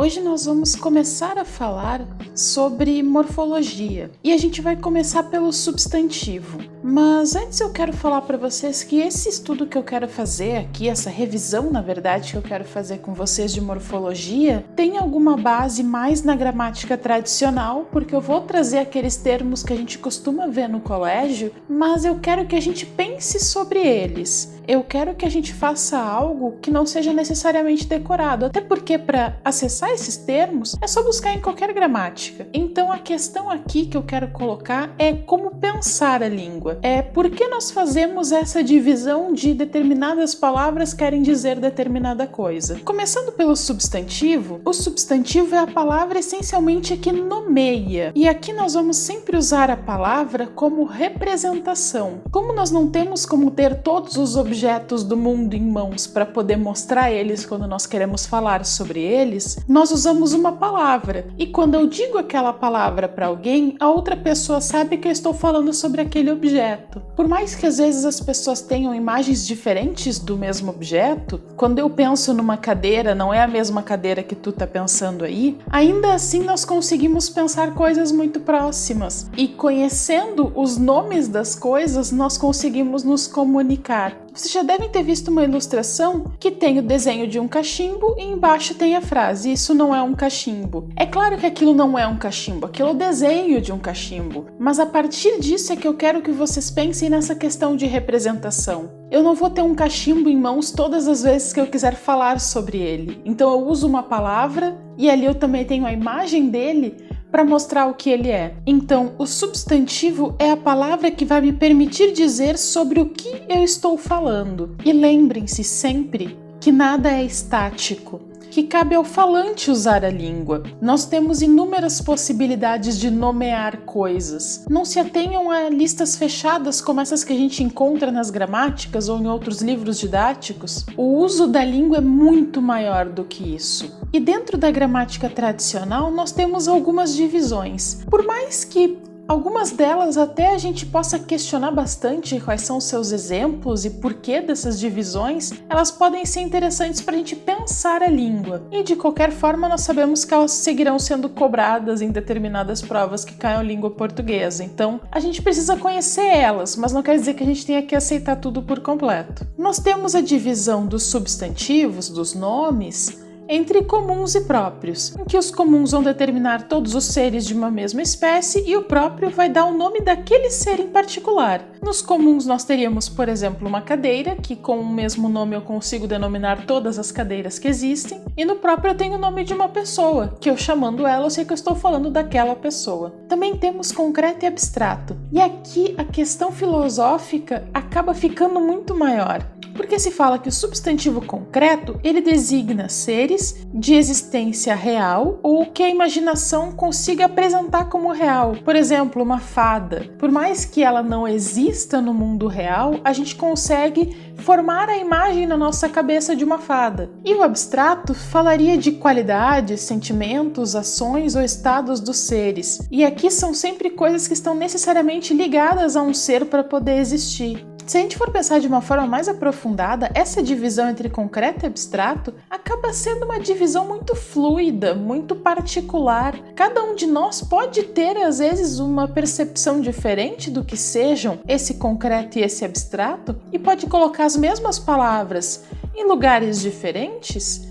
Hoje nós vamos começar a falar sobre morfologia e a gente vai começar pelo substantivo. Mas antes eu quero falar para vocês que esse estudo que eu quero fazer aqui, essa revisão na verdade que eu quero fazer com vocês de morfologia, tem alguma base mais na gramática tradicional, porque eu vou trazer aqueles termos que a gente costuma ver no colégio, mas eu quero que a gente pense sobre eles. Eu quero que a gente faça algo que não seja necessariamente decorado, até porque para acessar esses termos é só buscar em qualquer gramática. Então a questão aqui que eu quero colocar é como pensar a língua. É por que nós fazemos essa divisão de determinadas palavras querem dizer determinada coisa. Começando pelo substantivo, o substantivo é a palavra essencialmente que nomeia. E aqui nós vamos sempre usar a palavra como representação. Como nós não temos como ter todos os objetos do mundo em mãos para poder mostrar eles quando nós queremos falar sobre eles, nós usamos uma palavra. E quando eu digo aquela palavra para alguém, a outra pessoa sabe que eu estou falando sobre aquele objeto. Por mais que às vezes as pessoas tenham imagens diferentes do mesmo objeto, quando eu penso numa cadeira, não é a mesma cadeira que tu tá pensando aí, ainda assim nós conseguimos pensar coisas muito próximas. E conhecendo os nomes das coisas, nós conseguimos nos comunicar. Vocês já devem ter visto uma ilustração que tem o desenho de um cachimbo e embaixo tem a frase, isso não é um cachimbo. É claro que aquilo não é um cachimbo, aquilo é o desenho de um cachimbo. Mas a partir disso é que eu quero que vocês pensem nessa questão de representação. Eu não vou ter um cachimbo em mãos todas as vezes que eu quiser falar sobre ele. Então eu uso uma palavra e ali eu também tenho a imagem dele para mostrar o que ele é. Então, o substantivo é a palavra que vai me permitir dizer sobre o que eu estou falando. E lembrem-se sempre que nada é estático, que cabe ao falante usar a língua. Nós temos inúmeras possibilidades de nomear coisas. Não se atenham a listas fechadas como essas que a gente encontra nas gramáticas ou em outros livros didáticos. O uso da língua é muito maior do que isso. E dentro da gramática tradicional nós temos algumas divisões. Por mais que algumas delas até a gente possa questionar bastante quais são os seus exemplos e porquê dessas divisões, elas podem ser interessantes para a gente pensar a língua. E de qualquer forma nós sabemos que elas seguirão sendo cobradas em determinadas provas que caem à língua portuguesa. Então a gente precisa conhecer elas, mas não quer dizer que a gente tenha que aceitar tudo por completo. Nós temos a divisão dos substantivos, dos nomes, entre comuns e próprios, em que os comuns vão determinar todos os seres de uma mesma espécie e o próprio vai dar o nome daquele ser em particular. Nos comuns nós teríamos, por exemplo, uma cadeira, que com o mesmo nome eu consigo denominar todas as cadeiras que existem, e no próprio eu tenho o nome de uma pessoa, que eu chamando ela eu sei que eu estou falando daquela pessoa. Também temos concreto e abstrato, e aqui a questão filosófica acaba ficando muito maior. Porque se fala que o substantivo concreto, ele designa seres de existência real ou que a imaginação consiga apresentar como real. Por exemplo, uma fada. Por mais que ela não exista no mundo real, a gente consegue formar a imagem na nossa cabeça de uma fada. E o abstrato falaria de qualidades, sentimentos, ações ou estados dos seres. E aqui são sempre coisas que estão necessariamente ligadas a um ser para poder existir. Se a gente for pensar de uma forma mais aprofundada, essa divisão entre concreto e abstrato acaba sendo uma divisão muito fluida, muito particular. Cada um de nós pode ter, às vezes, uma percepção diferente do que sejam esse concreto e esse abstrato, e pode colocar as mesmas palavras em lugares diferentes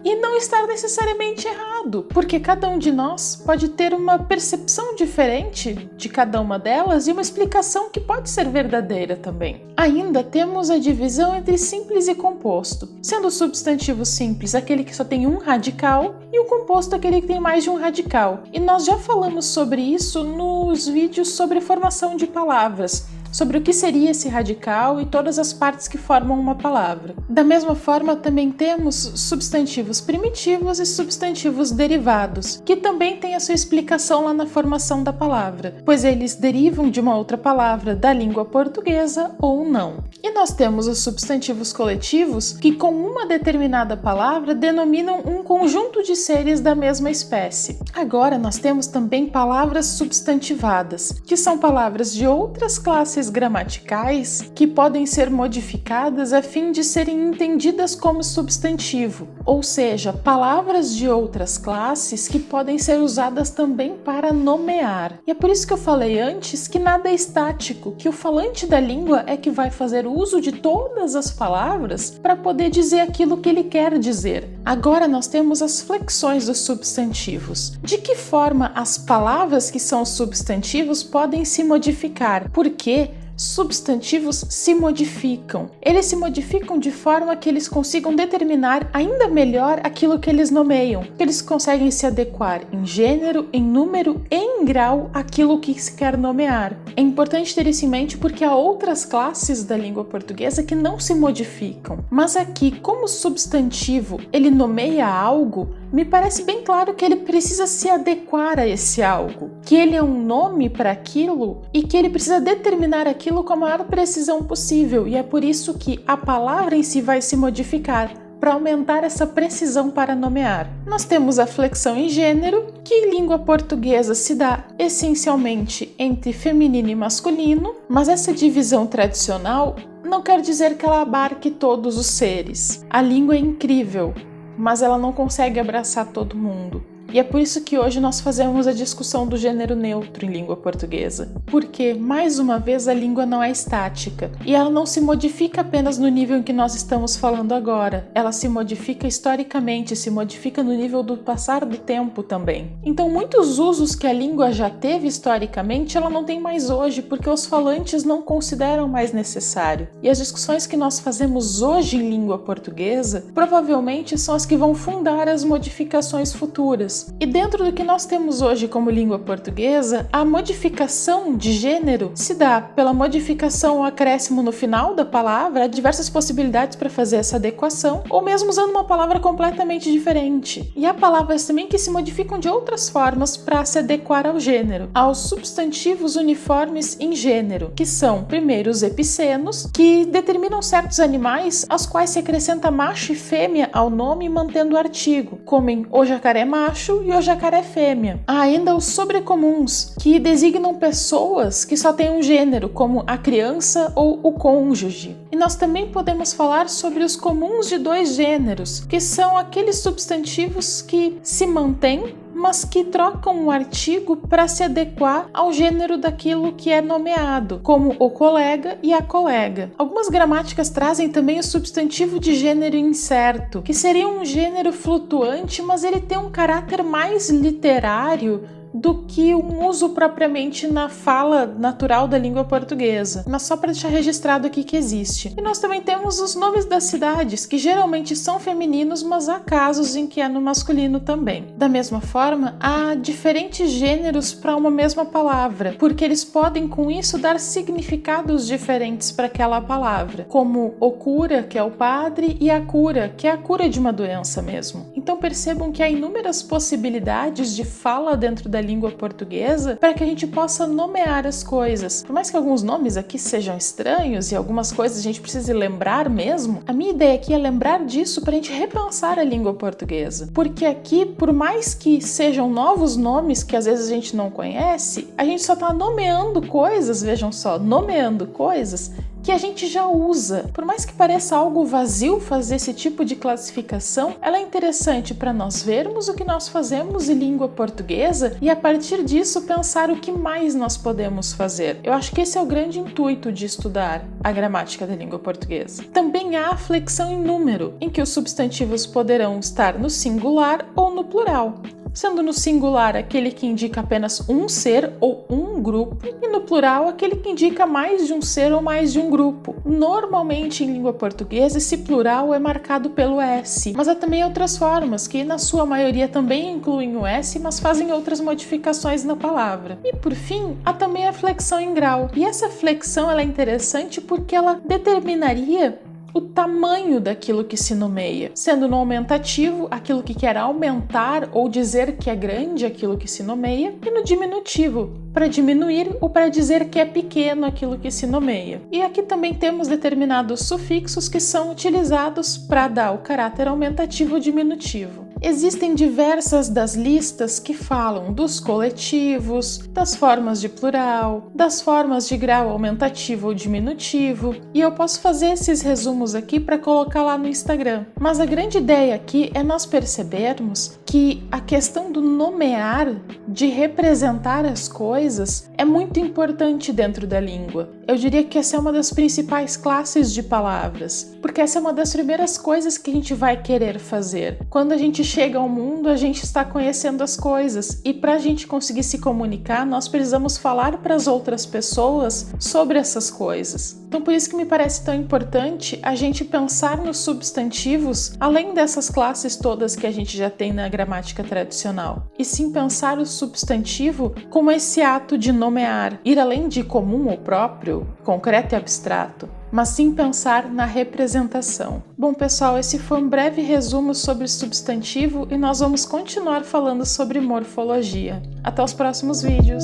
e não estar necessariamente errado, porque cada um de nós pode ter uma percepção diferente de cada uma delas e uma explicação que pode ser verdadeira também. Ainda temos a divisão entre simples e composto, sendo o substantivo simples aquele que só tem um radical e o composto aquele que tem mais de um radical. E nós já falamos sobre isso nos vídeos sobre formação de palavras, sobre o que seria esse radical e todas as partes que formam uma palavra. Da mesma forma, também temos substantivos primitivos e substantivos derivados, que também têm a sua explicação lá na formação da palavra, pois eles derivam de uma outra palavra da língua portuguesa ou não. E nós temos os substantivos coletivos, que com uma determinada palavra denominam um conjunto de seres da mesma espécie. Agora nós temos também palavras substantivadas, que são palavras de outras classes flexões gramaticais que podem ser modificadas a fim de serem entendidas como substantivo, ou seja, palavras de outras classes que podem ser usadas também para nomear. E é por isso que eu falei antes que nada é estático, que o falante da língua é que vai fazer uso de todas as palavras para poder dizer aquilo que ele quer dizer. Agora nós temos as flexões dos substantivos. De que forma as palavras que são substantivos podem se modificar? Porque substantivos se modificam. Eles se modificam de forma que eles consigam determinar ainda melhor aquilo que eles nomeiam. Eles conseguem se adequar em gênero, em número e em grau àquilo que se quer nomear. É importante ter isso em mente porque há outras classes da língua portuguesa que não se modificam. Mas aqui, como o substantivo ele nomeia algo, me parece bem claro que ele precisa se adequar a esse algo, que ele é um nome para aquilo e que ele precisa determinar aquilo com a maior precisão possível, e é por isso que a palavra em si vai se modificar para aumentar essa precisão para nomear. Nós temos a flexão em gênero, que em língua portuguesa se dá essencialmente entre feminino e masculino, mas essa divisão tradicional não quer dizer que ela abarque todos os seres. A língua é incrível, mas ela não consegue abraçar todo mundo. E é por isso que hoje nós fazemos a discussão do gênero neutro em língua portuguesa. Porque, mais uma vez, a língua não é estática. E ela não se modifica apenas no nível em que nós estamos falando agora. Ela se modifica historicamente, se modifica no nível do passar do tempo também. Então, muitos usos que a língua já teve historicamente, ela não tem mais hoje, porque os falantes não consideram mais necessário. E as discussões que nós fazemos hoje em língua portuguesa, provavelmente são as que vão fundar as modificações futuras. E dentro do que nós temos hoje como língua portuguesa, a modificação de gênero se dá pela modificação ou acréscimo no final da palavra, há diversas possibilidades para fazer essa adequação, ou mesmo usando uma palavra completamente diferente. E há palavras também que se modificam de outras formas para se adequar ao gênero, aos substantivos uniformes em gênero, que são, primeiro, os epicenos, que determinam certos animais aos quais se acrescenta macho e fêmea ao nome mantendo o artigo, como em o jacaré macho e o jacaré fêmea. Há ainda os sobrecomuns, que designam pessoas que só têm um gênero, como a criança ou o cônjuge. E nós também podemos falar sobre os comuns de dois gêneros, que são aqueles substantivos que se mantêm, mas que trocam o artigo para se adequar ao gênero daquilo que é nomeado, como o colega e a colega. Algumas gramáticas trazem também o substantivo de gênero incerto, que seria um gênero flutuante, mas ele tem um caráter mais literário do que um uso propriamente na fala natural da língua portuguesa, mas só para deixar registrado aqui que existe. E nós também temos os nomes das cidades, que geralmente são femininos, mas há casos em que é no masculino também. Da mesma forma, há diferentes gêneros para uma mesma palavra, porque eles podem com isso dar significados diferentes para aquela palavra, como o cura, que é o padre, e a cura, que é a cura de uma doença mesmo. Então percebam que há inúmeras possibilidades de fala dentro da língua portuguesa para que a gente possa nomear as coisas. Por mais que alguns nomes aqui sejam estranhos e algumas coisas a gente precise lembrar mesmo, a minha ideia aqui é lembrar disso para a gente repensar a língua portuguesa. Porque aqui, por mais que sejam novos nomes que às vezes a gente não conhece, a gente só está nomeando coisas, vejam só, nomeando coisas que a gente já usa. Por mais que pareça algo vazio fazer esse tipo de classificação, ela é interessante para nós vermos o que nós fazemos em língua portuguesa e a partir disso pensar o que mais nós podemos fazer. Eu acho que esse é o grande intuito de estudar a gramática da língua portuguesa. Também há a flexão em número, em que os substantivos poderão estar no singular ou no plural. Sendo no singular aquele que indica apenas um ser ou um grupo, e no plural aquele que indica mais de um ser ou mais de um grupo. Normalmente em língua portuguesa esse plural é marcado pelo S, mas há também outras formas que na sua maioria também incluem o S, mas fazem outras modificações na palavra. E por fim, há também a flexão em grau. E essa flexão ela é interessante porque ela determinaria o tamanho daquilo que se nomeia, sendo no aumentativo aquilo que quer aumentar ou dizer que é grande aquilo que se nomeia, e no diminutivo, para diminuir ou para dizer que é pequeno aquilo que se nomeia. E aqui também temos determinados sufixos que são utilizados para dar o caráter aumentativo ou diminutivo. Existem diversas das listas que falam dos coletivos, das formas de plural, das formas de grau aumentativo ou diminutivo, e eu posso fazer esses resumos aqui para colocar lá no Instagram. Mas a grande ideia aqui é nós percebermos que a questão do nomear, de representar as coisas, é muito importante dentro da língua. Eu diria que essa é uma das principais classes de palavras, porque essa é uma das primeiras coisas que a gente vai querer fazer. Quando a gente chega ao mundo, a gente está conhecendo as coisas, e para a gente conseguir se comunicar, nós precisamos falar para as outras pessoas sobre essas coisas. Então por isso que me parece tão importante a gente pensar nos substantivos, além dessas classes todas que a gente já tem na gramática tradicional, e sim pensar o substantivo como esse ato de nomear, ir além de comum ou próprio, concreto e abstrato, mas sim pensar na representação. Bom, pessoal, esse foi um breve resumo sobre substantivo e nós vamos continuar falando sobre morfologia. Até os próximos vídeos!